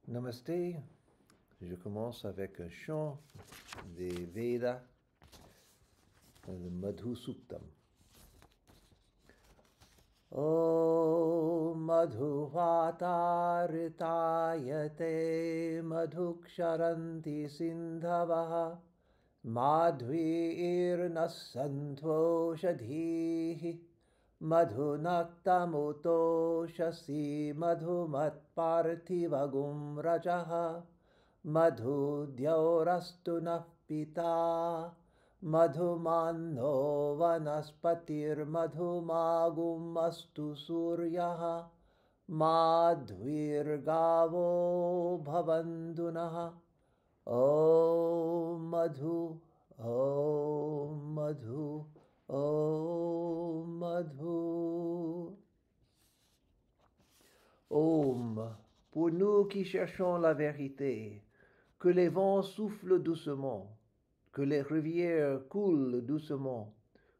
Namasté, je commence avec un chant des Vedas, le Madhu Suktam. Om Madhu Vataritayate Madhuksharanti Sindhavaha Madhvirnassantho Shadhihi Madhunaktamuto Shasi Madhumatparthivagum Rajaha Madhu Dyaurastu Pita Madhumanno Vanaspatir Madhumagum Astu Suryaha Madhvirgavo Bhavandunaha Om Madhu Om Madhu Om Madhu. Om, pour nous qui cherchons la vérité, que les vents soufflent doucement, que les rivières coulent doucement,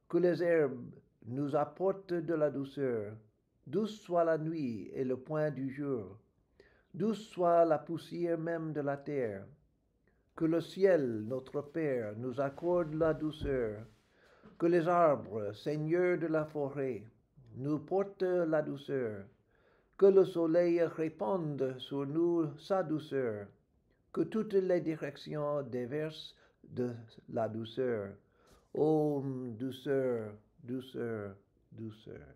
que les herbes nous apportent de la douceur. Douce soit la nuit et le point du jour. Douce soit la poussière même de la terre. Que le ciel, notre Père, nous accorde la douceur. Que les arbres, seigneurs de la forêt, nous portent la douceur. Que le soleil répande sur nous sa douceur. Que toutes les directions déversent de la douceur. Ô douceur, douceur, douceur.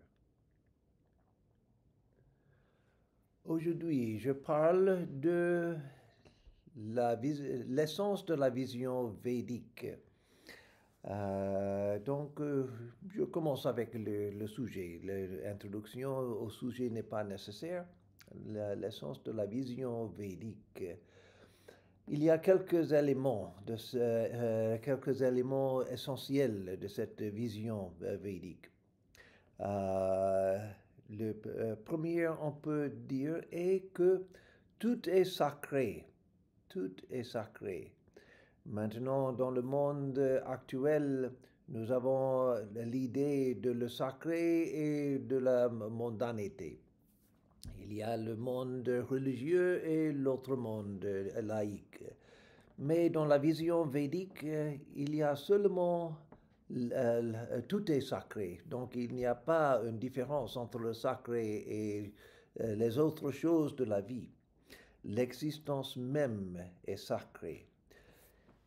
Aujourd'hui, je parle de l'essence de la vision védique. Je commence avec le sujet. L'introduction au sujet n'est pas nécessaire. L'essence de la vision védique. Il y a quelques éléments, quelques éléments essentiels de cette vision védique. Le premier, on peut dire, est que tout est sacré. Tout est sacré. Maintenant, dans le monde actuel, nous avons l'idée de le sacré et de la mondanité. Il y a le monde religieux et l'autre monde laïque. Mais dans la vision védique, il y a seulement tout est sacré. Donc il n'y a pas une différence entre le sacré et les autres choses de la vie. L'existence même est sacrée.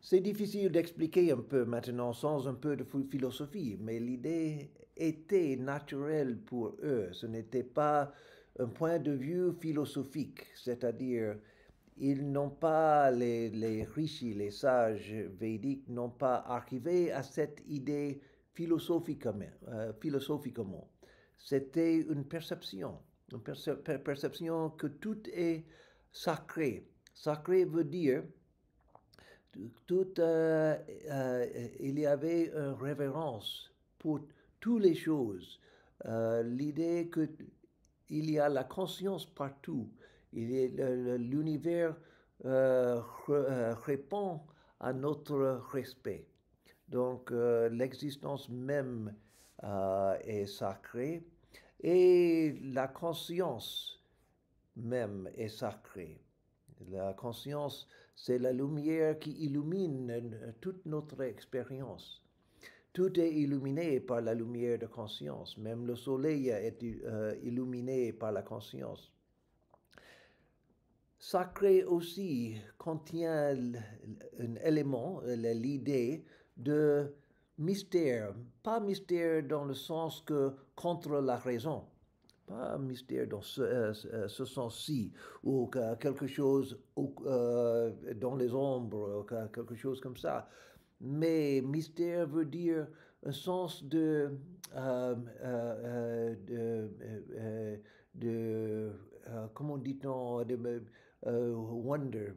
C'est difficile d'expliquer un peu maintenant sans un peu de philosophie, mais l'idée était naturelle pour eux. Ce n'était pas un point de vue philosophique, c'est-à-dire ils n'ont pas, les rishis, les sages védiques n'ont pas arrivé à cette idée philosophiquement. C'était une perception que tout est sacré. Sacré veut dire il y avait une révérence pour toutes les choses. L'idée qu'il y a la conscience partout. L'univers répond à notre respect. Donc l'existence même est sacrée et la conscience même est sacrée. La conscience, c'est la lumière qui illumine toute notre expérience. Tout est illuminé par la lumière de conscience. Même le soleil est illuminé par la conscience. Sacré aussi contient un élément, l'idée de mystère. Pas mystère dans le sens que contre la raison. Pas un mystère dans ce sens-ci, ou quelque chose dans les ombres, quelque chose comme ça. Mais mystère veut dire un sens comment dit-on, wonder,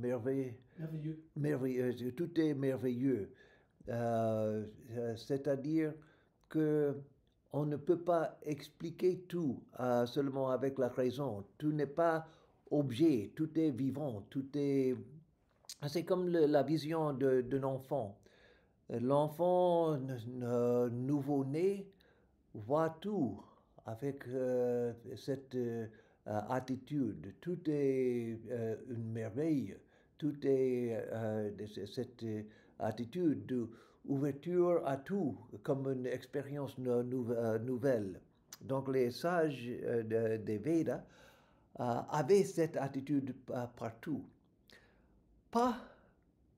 merveille, merveilleux, tout est merveilleux. C'est-à-dire que on ne peut pas expliquer tout seulement avec la raison. Tout n'est pas objet, tout est vivant, tout est... C'est comme la vision d'un enfant. L'enfant nouveau-né voit tout avec cette attitude, tout est une merveille, tout est cette attitude d'ouverture à tout comme une expérience nouvelle. Donc les sages des Védas avaient cette attitude partout. Pas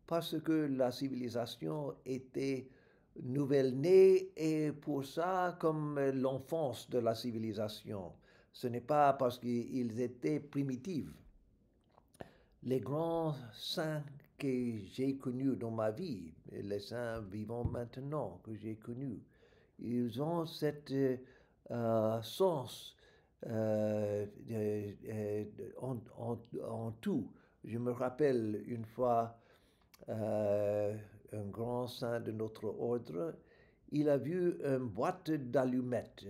parce que la civilisation était nouvelle-née et pour ça comme l'enfance de la civilisation. Ce n'est pas parce qu'ils étaient primitifs. Les grands saints que j'ai connus dans ma vie, les saints vivants maintenant que j'ai connus, ils ont cet sens en tout. Je me rappelle une fois un grand saint de notre ordre, il a vu une boîte d'allumettes.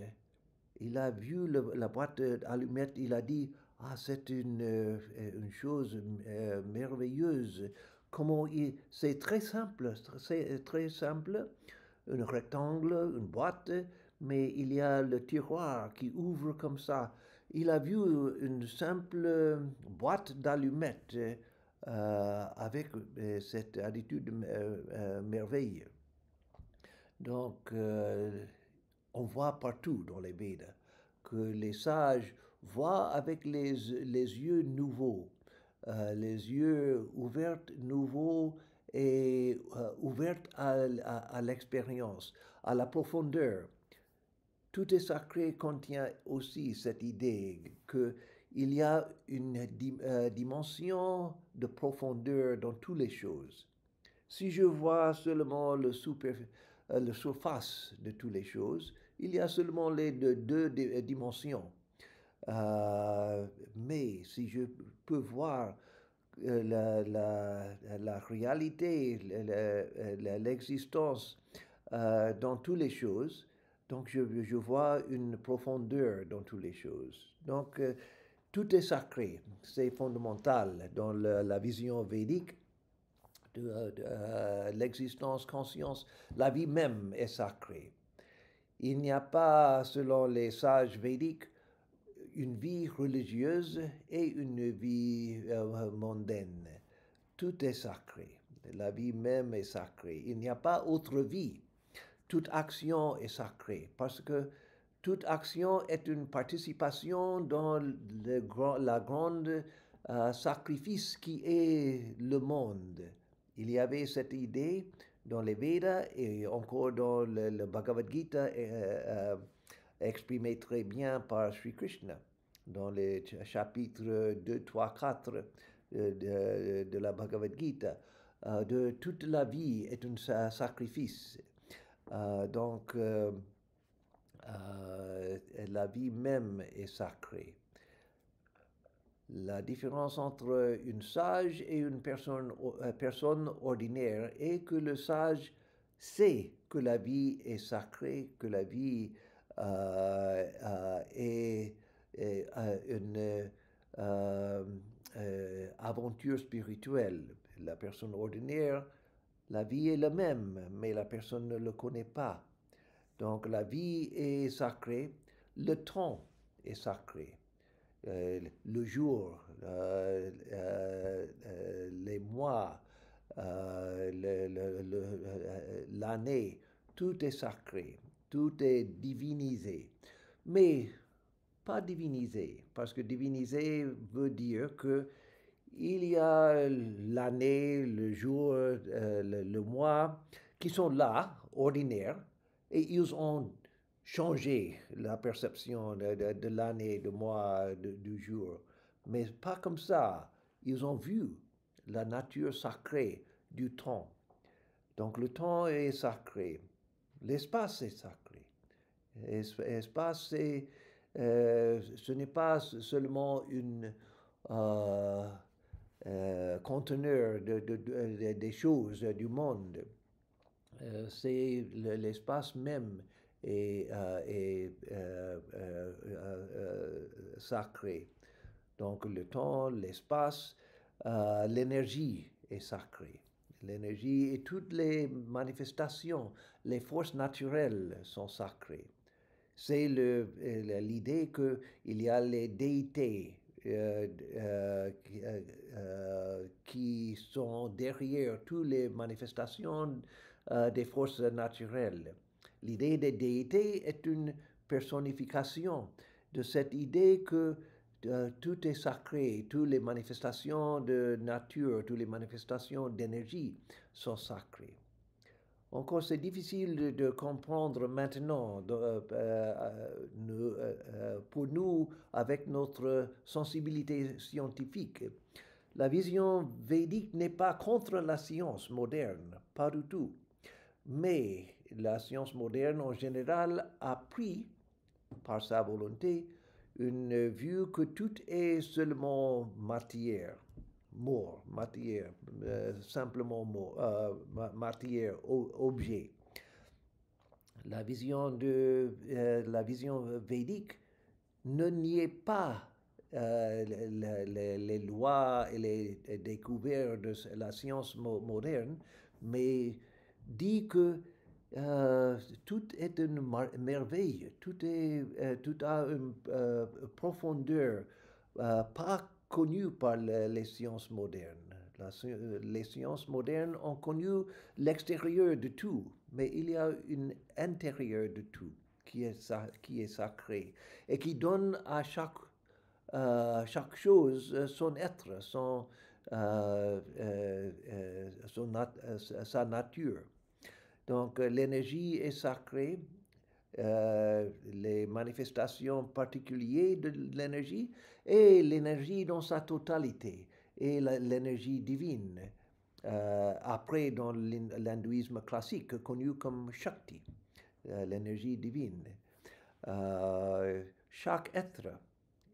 Il a vu la boîte d'allumettes, il a dit, ah, c'est une chose merveilleuse. C'est très simple, très simple, un rectangle, une boîte, mais il y a le tiroir qui ouvre comme ça. Il a vu une simple boîte d'allumettes avec cette attitude merveille. Donc, on voit partout dans les Védas que les sages voient avec les yeux nouveaux, les yeux ouverts, nouveaux et ouverts à l'expérience, à la profondeur. Tout est sacré contient aussi cette idée qu'il y a une dimension de profondeur dans toutes les choses. Si je vois seulement la surface de toutes les choses, il y a seulement les deux dimensions. Mais si je peux voir la réalité, l'existence dans toutes les choses, donc je vois une profondeur dans toutes les choses. Donc tout est sacré, c'est fondamental dans la vision védique de l'existence, conscience. La vie même est sacrée. Il n'y a pas, selon les sages védiques, une vie religieuse et une vie mondaine. Tout est sacré. La vie même est sacrée. Il n'y a pas autre vie. Toute action est sacrée parce que toute action est une participation dans la grande sacrifice qui est le monde. Il y avait cette idée dans les Védas et encore dans le Bhagavad Gita exprimé très bien par Sri Krishna dans les chapitres 2, 3, 4 de la Bhagavad Gita. De toute la vie est un sacrifice. Donc, la vie même est sacrée. La différence entre une sage et une personne ordinaire est que le sage sait que la vie est sacrée, que la vie est une aventure spirituelle. La personne ordinaire, la vie est la même, mais la personne ne le connaît pas. Donc la vie est sacrée, le temps est sacré. Le jour, les mois, l'année, tout est sacré, tout est divinisé. Mais pas divinisé, parce que divinisé veut dire que il y a l'année, le jour, le mois qui sont là, ordinaires, et ils ont changé la perception de l'année, du mois, du jour. Mais pas comme ça. Ils ont vu la nature sacrée du temps. Donc le temps est sacré. L'espace est sacré. L'espace, ce n'est pas seulement une conteneur des choses du monde. C'est l'espace même est sacré. Donc le temps, l'espace, l'énergie est sacrée. L'énergie et toutes les manifestations, les forces naturelles sont sacrées. C'est l'idée qu'il y a les déités qui sont derrière toutes les manifestations des forces naturelles. L'idée des déités est une personnification de cette idée que tout est sacré, toutes les manifestations de nature, toutes les manifestations d'énergie sont sacrées. Encore, c'est difficile de comprendre maintenant pour nous avec notre sensibilité scientifique. La vision védique n'est pas contre la science moderne, pas du tout. Mais la science moderne en général a pris, par sa volonté, une vue que tout est seulement matière, matière, simplement matière, objet. La vision védique ne niait pas les lois et les découvertes de la science moderne, mais dit que tout est une merveille, tout a une profondeur pas connue par les sciences modernes. Les sciences modernes ont connu l'extérieur de tout, mais il y a un intérieur de tout qui est sacré et qui donne à chaque chose son être, sa nature. Donc l'énergie est sacrée, les manifestations particulières de l'énergie et l'énergie dans sa totalité et l'énergie divine. Après, dans l'hindouisme classique, connu comme Shakti, l'énergie divine. Chaque être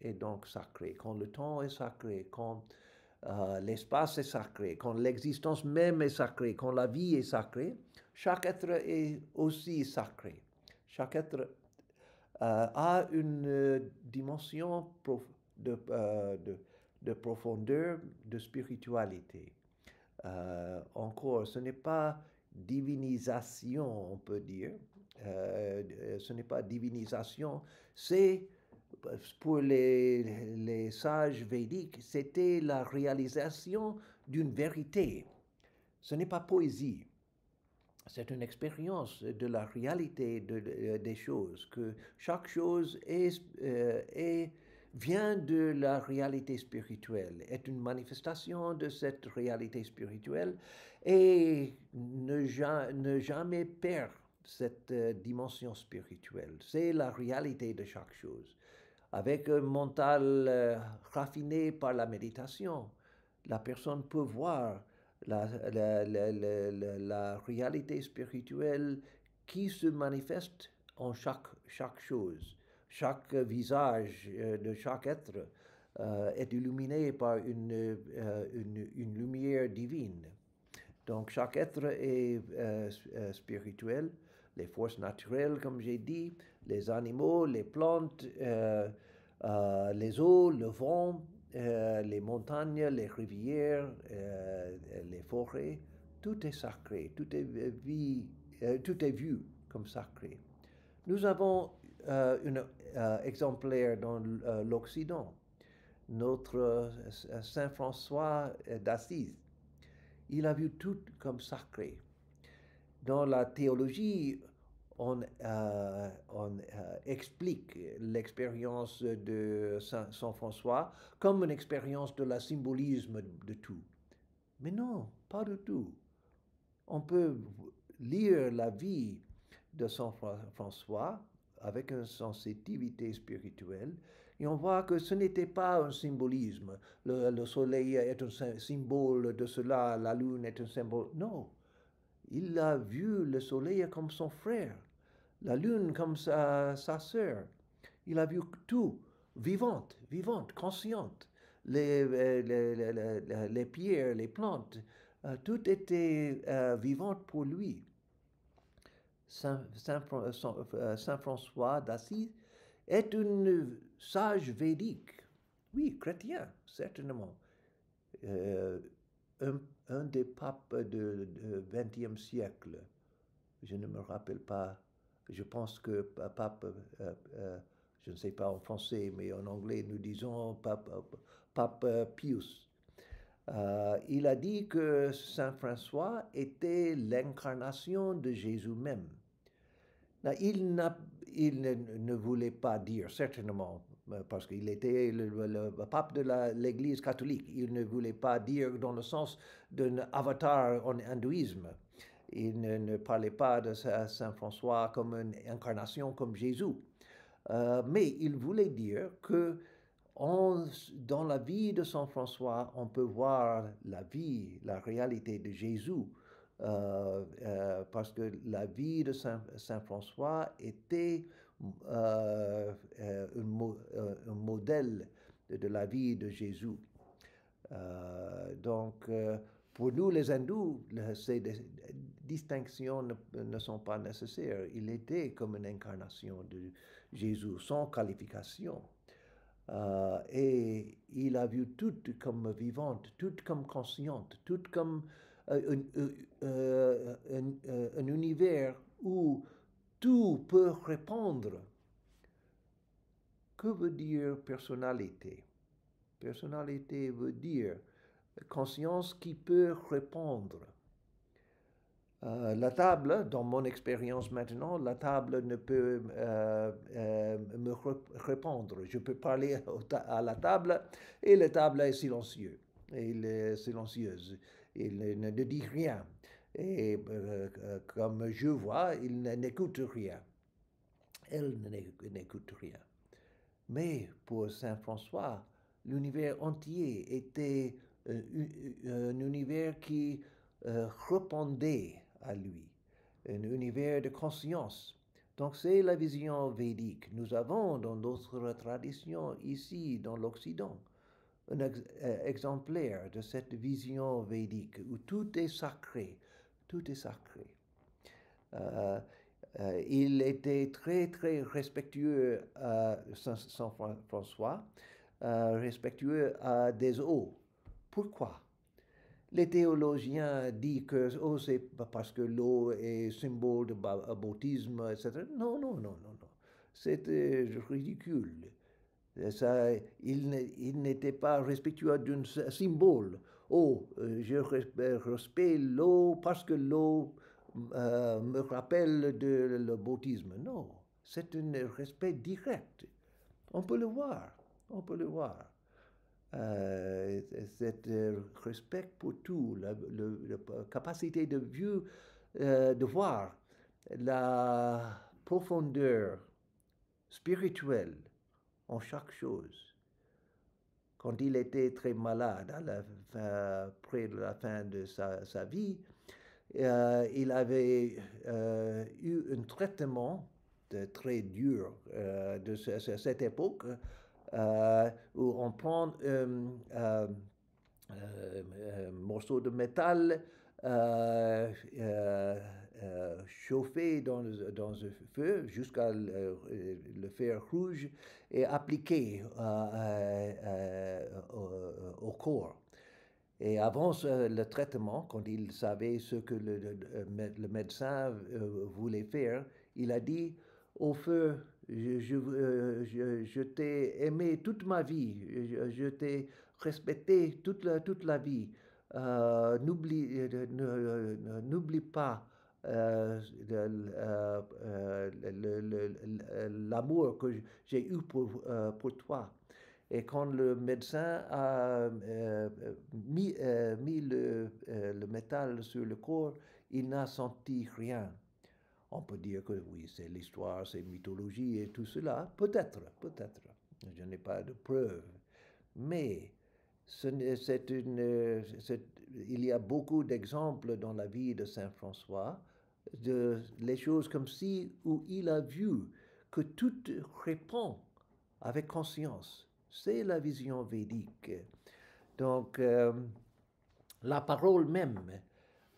est donc sacré. Quand le temps est sacré, quand l'espace est sacré, quand l'existence même est sacrée, quand la vie est sacrée, chaque être est aussi sacré. Chaque être a une dimension de profondeur, de spiritualité. Encore, ce n'est pas divinisation, on peut dire. Ce n'est pas divinisation, c'est pour les sages védiques, c'était la réalisation d'une vérité. Ce n'est pas poésie. C'est une expérience de la réalité des choses, que chaque chose vient de la réalité spirituelle, est une manifestation de cette réalité spirituelle et ne jamais perdre cette dimension spirituelle. C'est la réalité de chaque chose. Avec un mental raffiné par la méditation, la personne peut voir la réalité spirituelle qui se manifeste en chaque chose. Chaque visage de chaque être est illuminé par une lumière divine. Donc chaque être est spirituel. Les forces naturelles, comme j'ai dit, les animaux, les plantes, les eaux, le vent, les montagnes, les rivières, les forêts, tout est sacré, tout est vu comme sacré. Nous avons un exemplaire dans l'Occident, notre Saint François d'Assise. Il a vu tout comme sacré. Dans la théologie, on explique l'expérience de Saint François comme une expérience de la symbolisme de tout. Mais non, pas du tout. On peut lire la vie de Saint François avec une sensibilité spirituelle et on voit que ce n'était pas un symbolisme. Le soleil est un symbole de cela, la lune est un symbole. Non, il a vu le soleil comme son frère, la lune comme sa sœur. Il a vu tout, vivante, consciente. Les pierres, les plantes, tout était vivant pour lui. Saint François d'Assise est un sage védique, oui, chrétien, certainement. Un des papes du XXe siècle, je ne me rappelle pas Je pense que pape, je ne sais pas en français, mais en anglais, nous disons pape Pius. Il a dit que Saint François était l'incarnation de Jésus même. Là, il ne voulait pas dire, certainement, parce qu'il était le pape de l'Église catholique, il ne voulait pas dire dans le sens d'un avatar en hindouisme. Il ne parlait pas de Saint François comme une incarnation comme Jésus. Mais il voulait dire que dans la vie de Saint François, on peut voir la vie, la réalité de Jésus, parce que la vie de Saint François était un modèle de la vie de Jésus. Donc, pour nous, les hindous, ces distinctions ne sont pas nécessaires. Il était comme une incarnation de Jésus, sans qualification. Et il a vu toute comme vivante, toute comme consciente, toute comme un univers où tout peut répondre. Que veut dire personnalité? Personnalité veut dire conscience qui peut répondre. La table, dans mon expérience maintenant, la table ne peut me répondre. Je peux parler à la table et la table est silencieuse. Il est silencieuse. Il ne dit rien. Et comme je vois, il n'écoute rien. Elle n'écoute rien. Mais pour Saint François, l'univers entier était un univers qui répondait à lui, un univers de conscience. Donc c'est la vision védique. Nous avons dans notre tradition ici, dans l'Occident, un exemplaire de cette vision védique où tout est sacré, tout est sacré. Il était très, très respectueux à Saint François, respectueux à des eaux. Pourquoi? Les théologiens disent que c'est parce que l'eau est symbole de baptisme, etc. Non, non, non, non, non. C'est ridicule. Il n'était pas respectueux d'un symbole. Oh, je respecte l'eau parce que l'eau me rappelle le baptisme. Non, c'est un respect direct. On peut le voir, on peut le voir. Cet respect pour tout, la capacité de voir la profondeur spirituelle en chaque chose. Quand il était très malade, près de la fin de sa vie, il avait eu un traitement très dur de cette époque où on prend un morceau de métal chauffé dans un feu jusqu'à le faire rouge et appliqué au corps. Et avant le traitement, quand il savait ce que le médecin voulait faire, il a dit au feu, je t'ai aimé toute ma vie, je t'ai respecté toute la vie. N'oublie pas l'amour que j'ai eu pour toi. Et quand le médecin a mis le métal sur le corps, il n'a senti rien. On peut dire que oui, c'est l'histoire, c'est mythologie et tout cela. Peut-être, peut-être. Je n'ai pas de preuves. Mais il y a beaucoup d'exemples dans la vie de Saint François, les choses comme si, où il a vu que tout répond avec conscience. C'est la vision védique. Donc, la parole même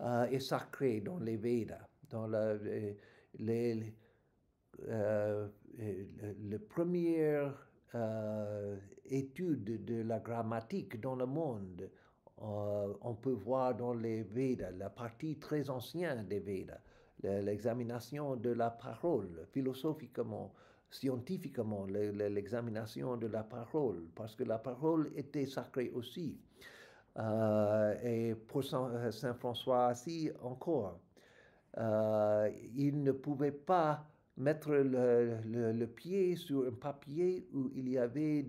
est sacrée dans les Védas, dans les première étude de la grammatique dans le monde. On peut voir dans les Védas, la partie très ancienne des Védas, l'examination de la parole, philosophiquement, scientifiquement, l'examination de la parole, parce que la parole était sacrée aussi. Et pour Saint François aussi encore, il ne pouvait pas mettre le pied sur un papier où il y avait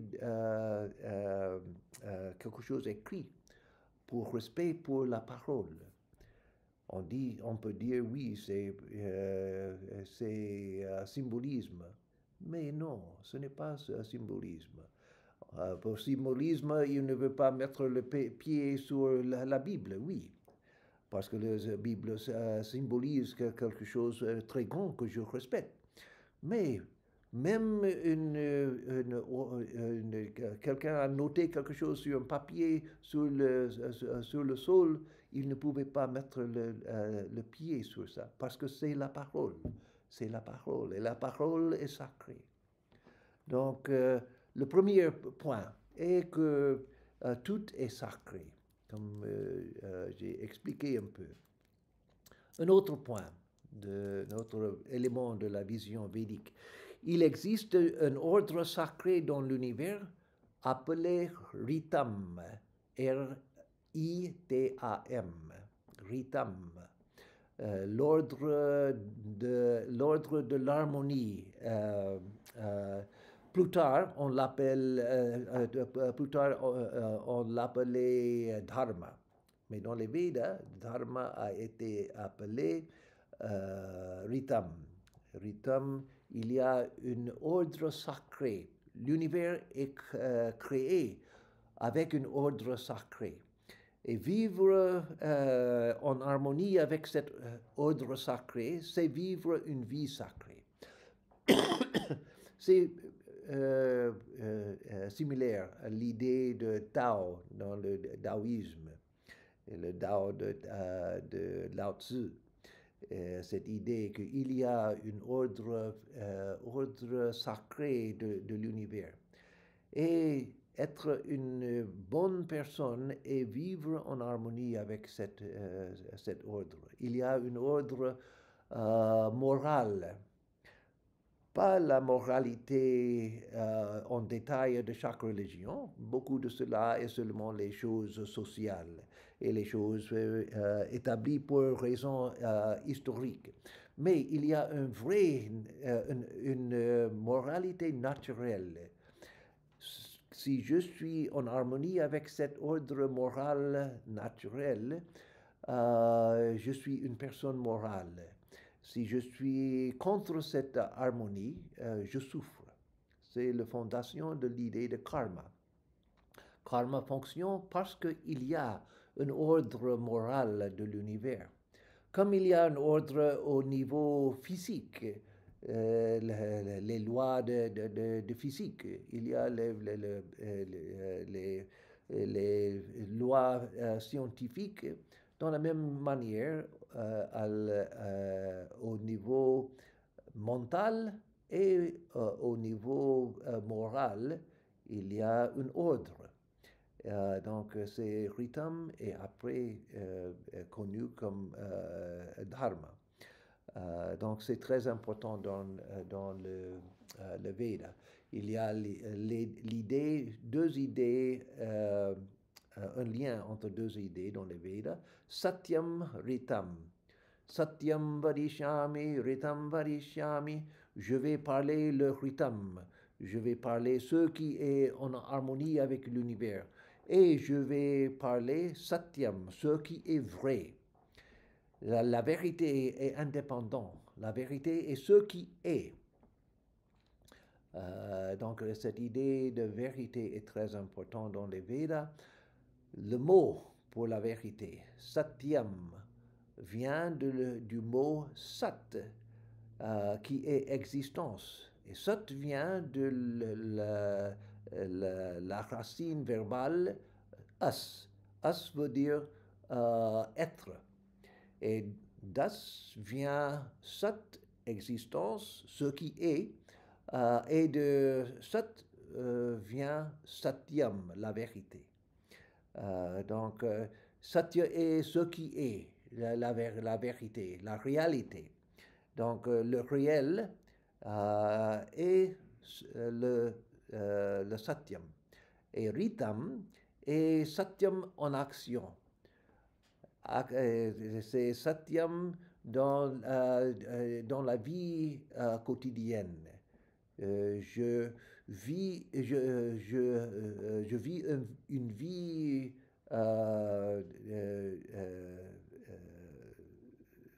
quelque chose écrit pour respect pour la parole. On peut dire oui, c'est symbolisme, mais non, ce n'est pas un symbolisme. Pour symbolisme, il ne veut pas mettre le pied sur la Bible, oui, parce que la Bible symbolise quelque chose de très grand que je respecte. Mais même quelqu'un a noté quelque chose sur un papier, sur le sol, il ne pouvait pas mettre le pied sur ça, parce que c'est la parole. C'est la parole, et la parole est sacrée. Donc, le premier point est que tout est sacré, comme j'ai expliqué un peu. Un autre point, un autre élément de la vision védique, il existe un ordre sacré dans l'univers appelé Ritam, R-I-T-A-M, Ritam, l'ordre de l'harmonie. Plus tard, on l'appelait Dharma. Mais dans les Védas, Dharma a été appelé Ritam. Ritam, il y a un ordre sacré. L'univers est créé avec un ordre sacré. Et vivre en harmonie avec cet ordre sacré, c'est vivre une vie sacrée. C'est similaire à l'idée de Tao dans le taoïsme, et le Tao de Lao Tzu. Cette idée qu'il y a un ordre sacré de l'univers. Et être une bonne personne et vivre en harmonie avec cet ordre. Il y a un ordre moral, pas la moralité en détail de chaque religion. Beaucoup de cela est seulement les choses sociales et les choses établies pour raisons historiques. Mais il y a une moralité naturelle. Si je suis en harmonie avec cet ordre moral naturel, je suis une personne morale. Si je suis contre cette harmonie, je souffre. C'est la fondation de l'idée de karma. Karma fonctionne parce qu'il y a un ordre moral de l'univers. Comme il y a un ordre au niveau physique, les lois de physique, il y a les lois scientifiques, dans la même manière au niveau mental et au niveau moral, il y a un ordre. Donc c'est Ritam et après connu comme Dharma. Donc c'est très important dans le Veda. Il y a l'idée, deux idées, un lien entre deux idées dans le Veda. Satyam Ritam. Satyam Varishyami, Ritam Varishyami. Je vais parler le Ritam. Je vais parler ce qui est en harmonie avec l'univers. Et je vais parler Satyam, ce qui est vrai. La vérité est indépendante. La vérité est ce qui est. Donc cette idée de vérité est très importante dans les Védas. Le mot pour la vérité, Satyam, vient du mot Sat, qui est existence. Et Sat vient de la racine verbale As. As veut dire être. Et Das vient Sat, existence, ce qui est, et de Sat vient Satyam, la vérité. Donc, Satya est ce qui est, la vérité, la réalité. Donc le réel est le satyam. Et ritam est satyam en action. C'est satyam dans la vie quotidienne. Je vis une vie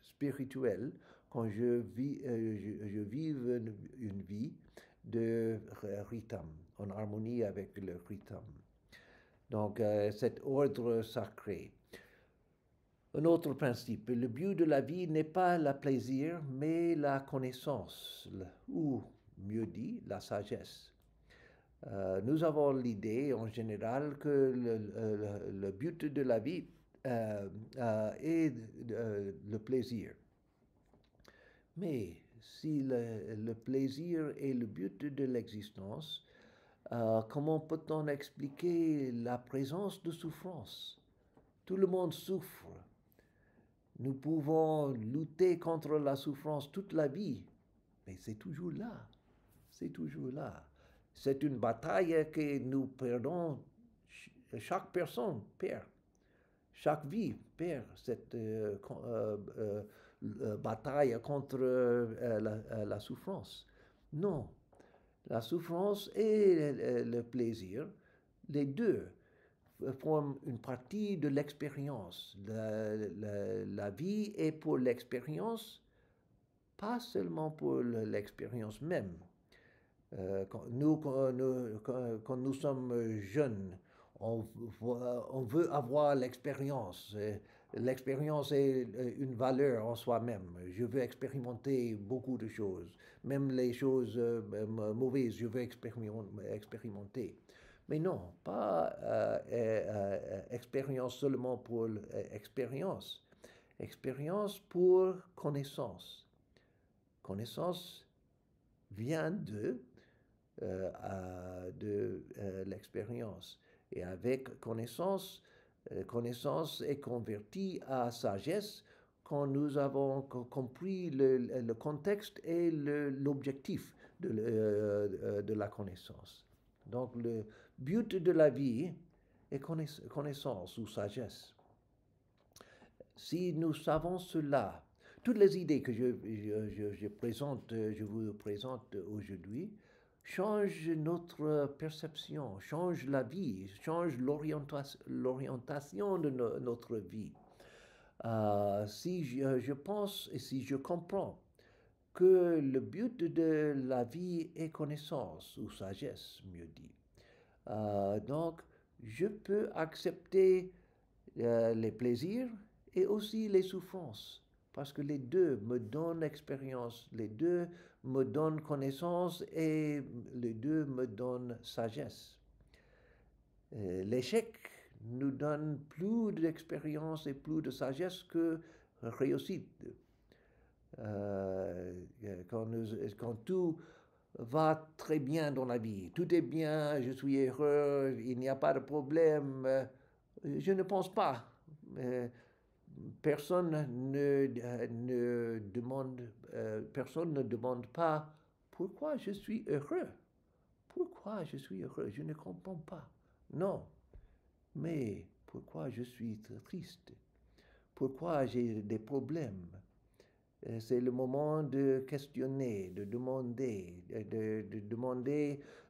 spirituelle quand je vis une vie de ritam, en harmonie avec le ritam. Donc, cet ordre sacré. Un autre principe, le but de la vie n'est pas le plaisir, mais la connaissance, ou mieux dit, la sagesse. Nous avons l'idée en général que le but de la vie est le plaisir. Mais si le plaisir est le but de l'existence, comment peut-on expliquer la présence de souffrance? Tout le monde souffre. Nous pouvons lutter contre la souffrance toute la vie, mais c'est toujours là. C'est toujours là. C'est une bataille que nous perdons, chaque personne perd. Chaque vie perd cette bataille contre la souffrance. Non, la souffrance et le plaisir, les deux forment une partie de l'expérience. La vie est pour l'expérience, pas seulement pour l'expérience même. Quand nous sommes jeunes, on veut avoir l'expérience. L'expérience est une valeur en soi-même. Je veux expérimenter beaucoup de choses, même les choses mauvaises, je veux expérimenter. Mais non, pas expérience seulement pour expérience. Expérience pour connaissance. Connaissance vient de l'expérience. Et avec connaissance, connaissance est convertie à sagesse quand nous avons compris le contexte et l'objectif de la connaissance. Donc le but de la vie est connaissance ou sagesse. Si nous savons cela, toutes les idées que je vous présente aujourd'hui changent notre perception, changent la vie, changent l'orientation de notre vie. Si je pense et si je comprends que le but de la vie est connaissance ou sagesse, mieux dit, donc je peux accepter les plaisirs et aussi les souffrances, parce que les deux me donnent expérience, les deux me donnent connaissance et les deux me donnent sagesse. L'échec nous donne plus d'expérience et plus de sagesse que réussite. Quand tout va très bien dans la vie, tout est bien, je suis heureux, il n'y a pas de problème, je ne pense pas. Personne ne demande pas pourquoi je suis heureux. Pourquoi je suis heureux? Je ne comprends pas. Non. Mais pourquoi je suis triste? Pourquoi j'ai des problèmes? C'est le moment de questionner, de demander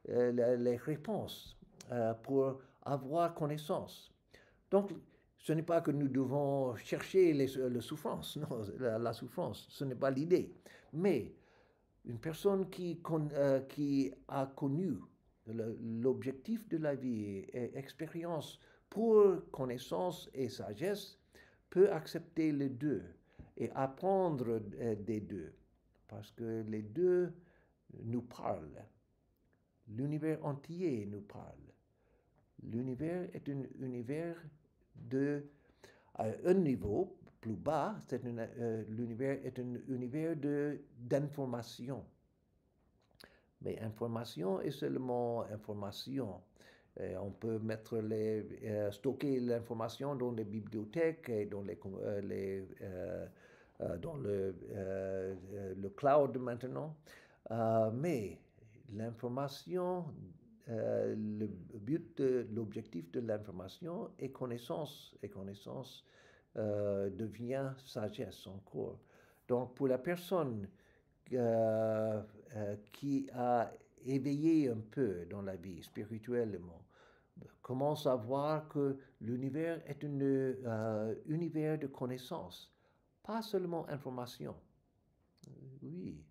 les réponses pour avoir connaissance. Donc, ce n'est pas que nous devons chercher la souffrance, non, la souffrance, ce n'est pas l'idée. Mais une personne qui a connu l'objectif de la vie et expérience pour connaissance et sagesse peut accepter les deux et apprendre des deux, parce que les deux nous parlent. L'univers entier nous parle. L'univers est un univers à un niveau plus bas, l'univers est un univers d'information. Mais information est seulement information. On peut stocker l'information dans les bibliothèques et dans dans le cloud maintenant. Mais l'information, l'objectif de l'information est connaissance, et connaissance devient sagesse encore. Donc pour la personne qui a éveillé un peu dans la vie spirituellement, commence à voir que l'univers est un univers de connaissances, pas seulement information. Oui,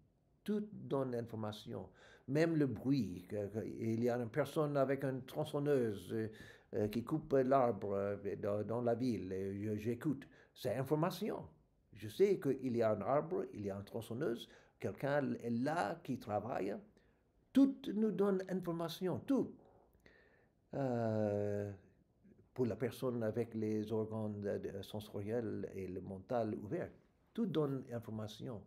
tout donne information, même le bruit. Il y a une personne avec une tronçonneuse qui coupe l'arbre dans la ville, et j'écoute. C'est information. Je sais qu'il y a un arbre, il y a une tronçonneuse, quelqu'un est là qui travaille. Tout nous donne information, tout. Euh, pour la personne avec les organes sensoriels et le mental ouvert. Tout donne information.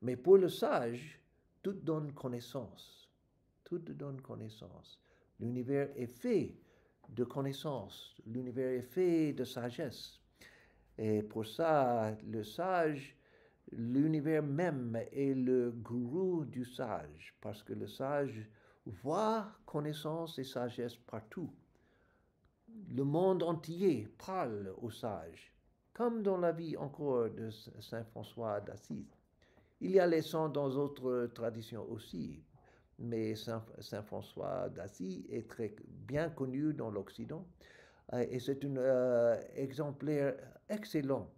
Mais pour le sage, tout donne connaissance. Tout donne connaissance. L'univers est fait de connaissance. L'univers est fait de sagesse. Et pour ça, le sage, l'univers même est le gourou du sage, parce que le sage voit connaissance et sagesse partout. Le monde entier parle aux sages, comme dans la vie encore de Saint François d'Assise. Il y a les saints dans d'autres traditions aussi, mais Saint François d'Assise est très bien connu dans l'Occident et c'est un exemplaire excellent.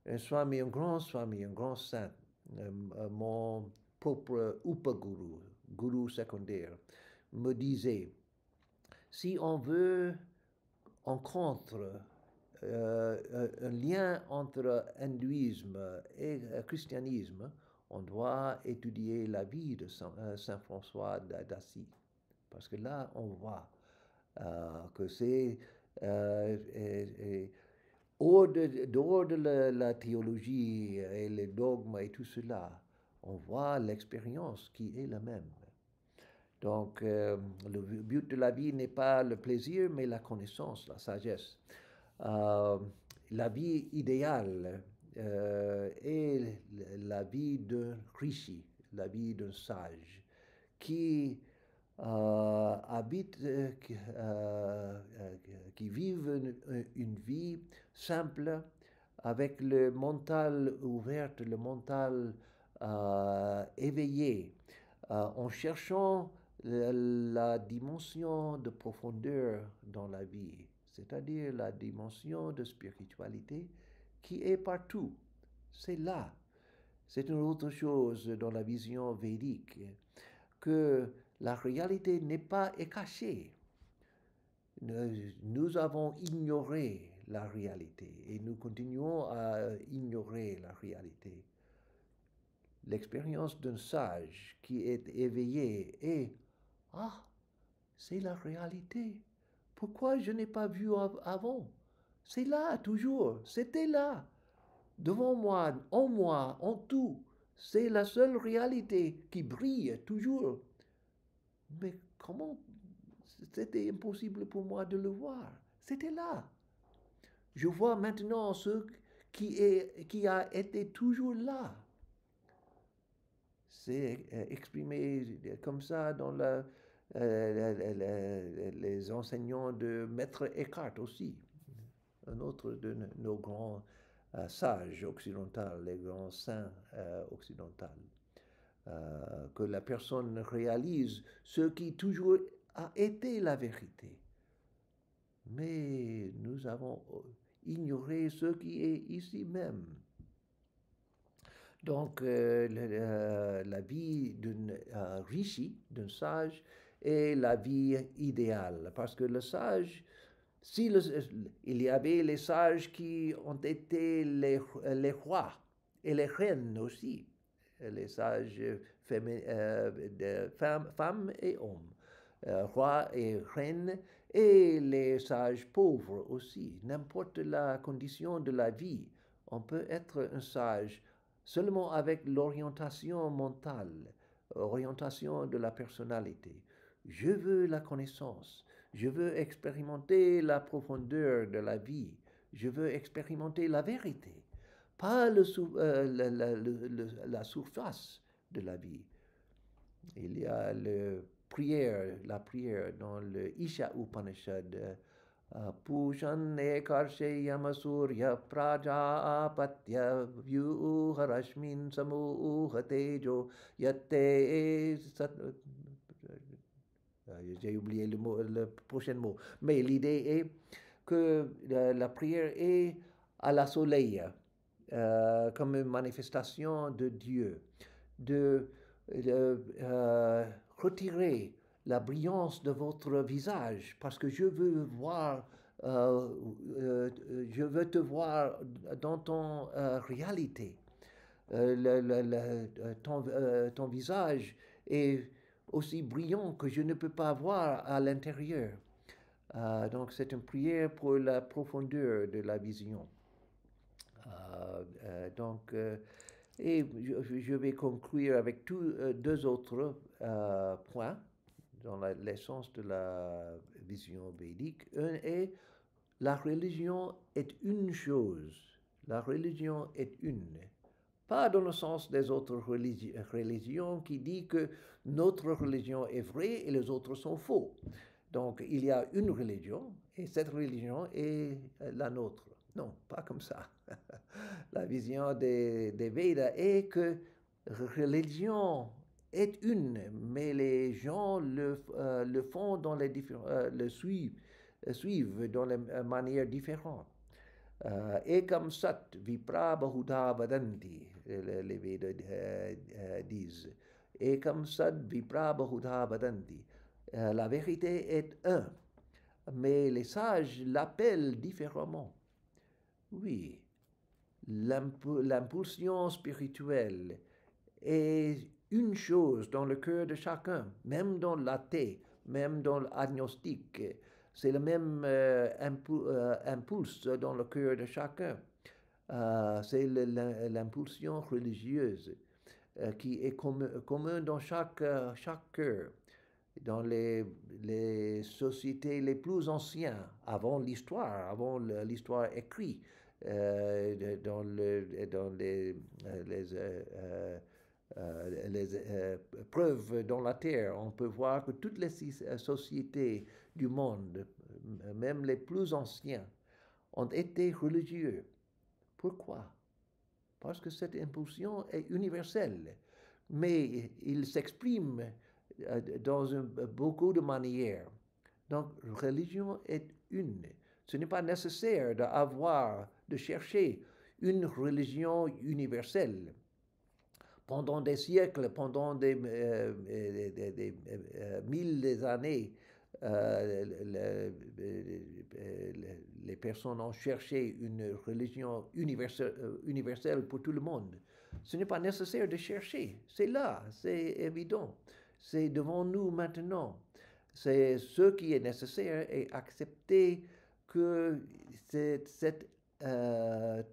Un swami, un grand saint, mon propre Upaguru, gourou secondaire, me disait, si on veut rencontre un lien entre hindouisme et christianisme, on doit étudier la vie de Saint François d'Assise. Parce que là, on voit que c'est dehors de la théologie et les dogmes et tout cela, on voit l'expérience qui est la même. Donc, le but de la vie n'est pas le plaisir, mais la connaissance, la sagesse. La vie idéale est la vie d'un rishi, la vie d'un sage, qui habite, qui vivent une vie simple, avec le mental ouvert, le mental éveillé, en cherchant la dimension de profondeur dans la vie, c'est-à-dire la dimension de spiritualité qui est partout. C'est là. C'est une autre chose dans la vision védique, que la réalité n'est pas cachée. Nous avons ignoré la réalité et nous continuons à ignorer la réalité. L'expérience d'un sage qui est éveillé est ah, c'est la réalité. Pourquoi je n'ai pas vu avant? C'est là, toujours. C'était là. Devant moi, en tout. C'est la seule réalité qui brille toujours. Mais comment? C'était impossible pour moi de le voir. C'était là. Je vois maintenant ce qui a été toujours là. C'est exprimé comme ça dans les enseignants de Maître Eckhart aussi, un autre de nos grands sages occidentaux, les grands saints occidentaux, que la personne réalise ce qui toujours a été la vérité. Mais nous avons ignoré ce qui est ici même. Donc, la vie d'un rishi, d'un sage, est la vie idéale. Parce que le sage, il y avait les sages qui ont été les rois et les reines aussi, les sages femmes et hommes, rois et reines, et les sages pauvres aussi. N'importe la condition de la vie, on peut être un sage seulement avec l'orientation mentale, orientation de la personnalité. Je veux la connaissance, je veux expérimenter la profondeur de la vie, je veux expérimenter la vérité. pas la surface de la vie. Il y a la prière dans le Isha Upanishad. Pushan ekarshe yamasurya prajapatya vyuharashmin samuhatejo yatte j'ai oublié le prochain mot. Mais l'idée est que la prière est à la soleil, comme une manifestation de Dieu, de retirer la brillance de votre visage, parce que je veux voir, je veux te voir dans ton réalité. Ton visage est aussi brillant que je ne peux pas voir à l'intérieur. Donc c'est une prière pour la profondeur de la vision. Et je vais conclure avec deux autres points dans l'essence de la vision védique. Un est la religion est une chose. La religion est une. Pas dans le sens des autres religions qui dit que notre religion est vraie et les autres sont faux. Donc il y a une religion et cette religion est la nôtre. Non, pas comme ça. La vision des Védas est que religion est une, mais les gens le font dans les suivent dans les manières différentes. Ekam sat vipra bahuda vadanti, les Védas disent. Ekam sat vipra bahuda vadanti. La vérité est un, mais les sages l'appellent différemment. Oui, l'impulsion spirituelle est une chose dans le cœur de chacun, même dans l'athée, même dans l'agnostique. C'est le même impulse dans le cœur de chacun. C'est l'impulsion religieuse qui est commune dans chaque cœur. Dans les sociétés les plus anciennes, avant l'histoire écrite, dans les preuves dans la terre, on peut voir que toutes les sociétés du monde, même les plus anciens, ont été religieux. Pourquoi? Parce que cette impulsion est universelle, mais il s'exprime dans beaucoup de manières. Donc, religion est une. Ce n'est pas nécessaire de chercher une religion universelle. Pendant des siècles, pendant des mille années, les personnes ont cherché une religion universelle pour tout le monde. Ce n'est pas nécessaire de chercher. C'est là, c'est évident. C'est devant nous maintenant. C'est ce qui est nécessaire et accepter que cette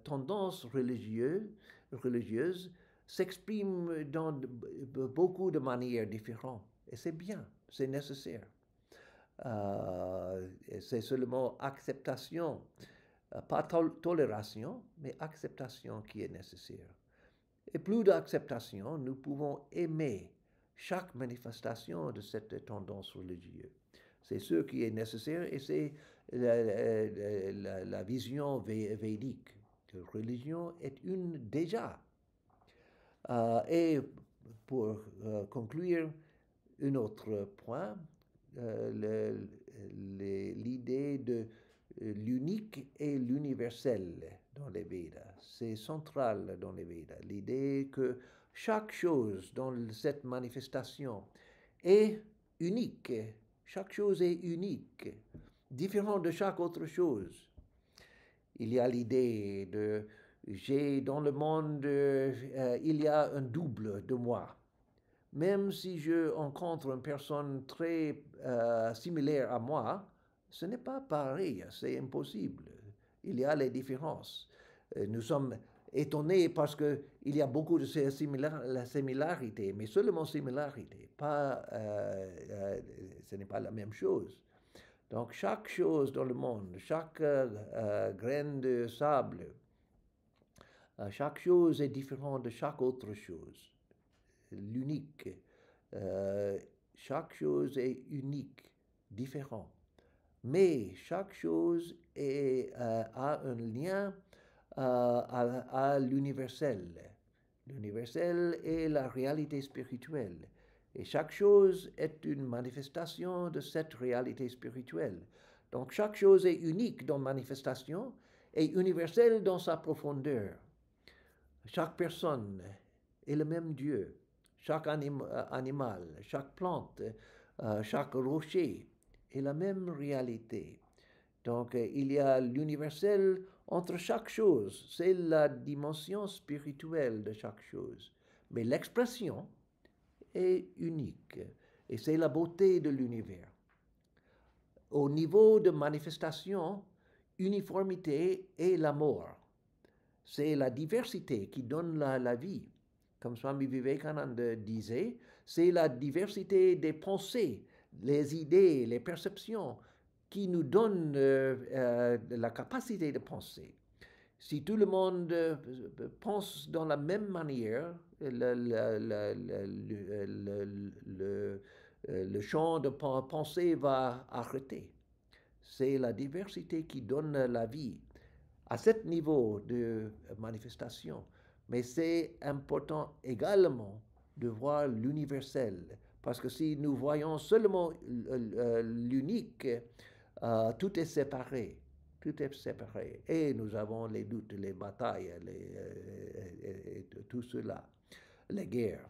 tendance religieuse s'exprime dans beaucoup de manières différentes. Et c'est bien, c'est nécessaire. C'est seulement acceptation, pas tolération, mais acceptation qui est nécessaire. Et plus d'acceptation, nous pouvons aimer chaque manifestation de cette tendance religieuse. C'est ce qui est nécessaire et c'est la vision védique. La religion est une déjà. Et pour conclure, un autre point, l'idée de l'unique et l'universel dans les Védas. C'est central dans les Védas. L'idée que chaque chose dans cette manifestation est unique. Chaque chose est unique, différent de chaque autre chose. Il y a l'idée de j'ai dans le monde, il y a un double de moi. Même si je rencontre une personne très similaire à moi, ce n'est pas pareil, c'est impossible. Il y a les différences. Nous sommes étonnés parce qu'il y a beaucoup de similarités, mais seulement similarités, ce n'est pas la même chose. Donc chaque chose dans le monde, chaque graine de sable Chaque chose est différente de chaque autre chose. L'unique. Chaque chose est unique, différent. Mais chaque chose a un lien à l'universel. L'universel est la réalité spirituelle. Et chaque chose est une manifestation de cette réalité spirituelle. Donc chaque chose est unique dans manifestation et universelle dans sa profondeur. Chaque personne est le même Dieu. Chaque animal, chaque plante, chaque rocher est la même réalité. Donc il y a l'universel entre chaque chose. C'est la dimension spirituelle de chaque chose. Mais l'expression est unique. Et c'est la beauté de l'univers. Au niveau de manifestation, uniformité est la mort. C'est la diversité qui donne la vie. Comme Swami Vivekananda disait, c'est la diversité des pensées, les idées, les perceptions qui nous donnent la capacité de penser. Si tout le monde pense dans la même manière, le champ de pensée va arrêter. C'est la diversité qui donne la vie à ce niveau de manifestation. Mais c'est important également de voir l'universel, parce que si nous voyons seulement l'unique, tout est séparé. Tout est séparé. Et nous avons les doutes, les batailles, tout cela, les guerres.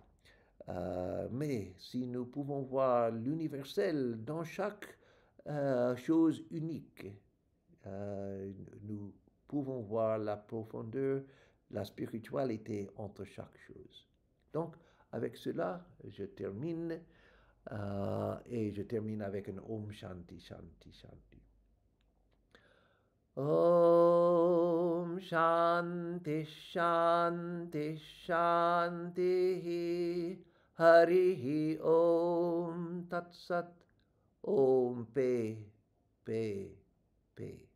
Mais si nous pouvons voir l'universel dans chaque chose unique, nous pouvons voir la profondeur, la spiritualité entre chaque chose. Donc, avec cela, je termine et je termine avec un Om Shanti Shanti Shanti. Om Shanti Shanti Shanti Harihi Om Tat Sat Om Pe Pe Pe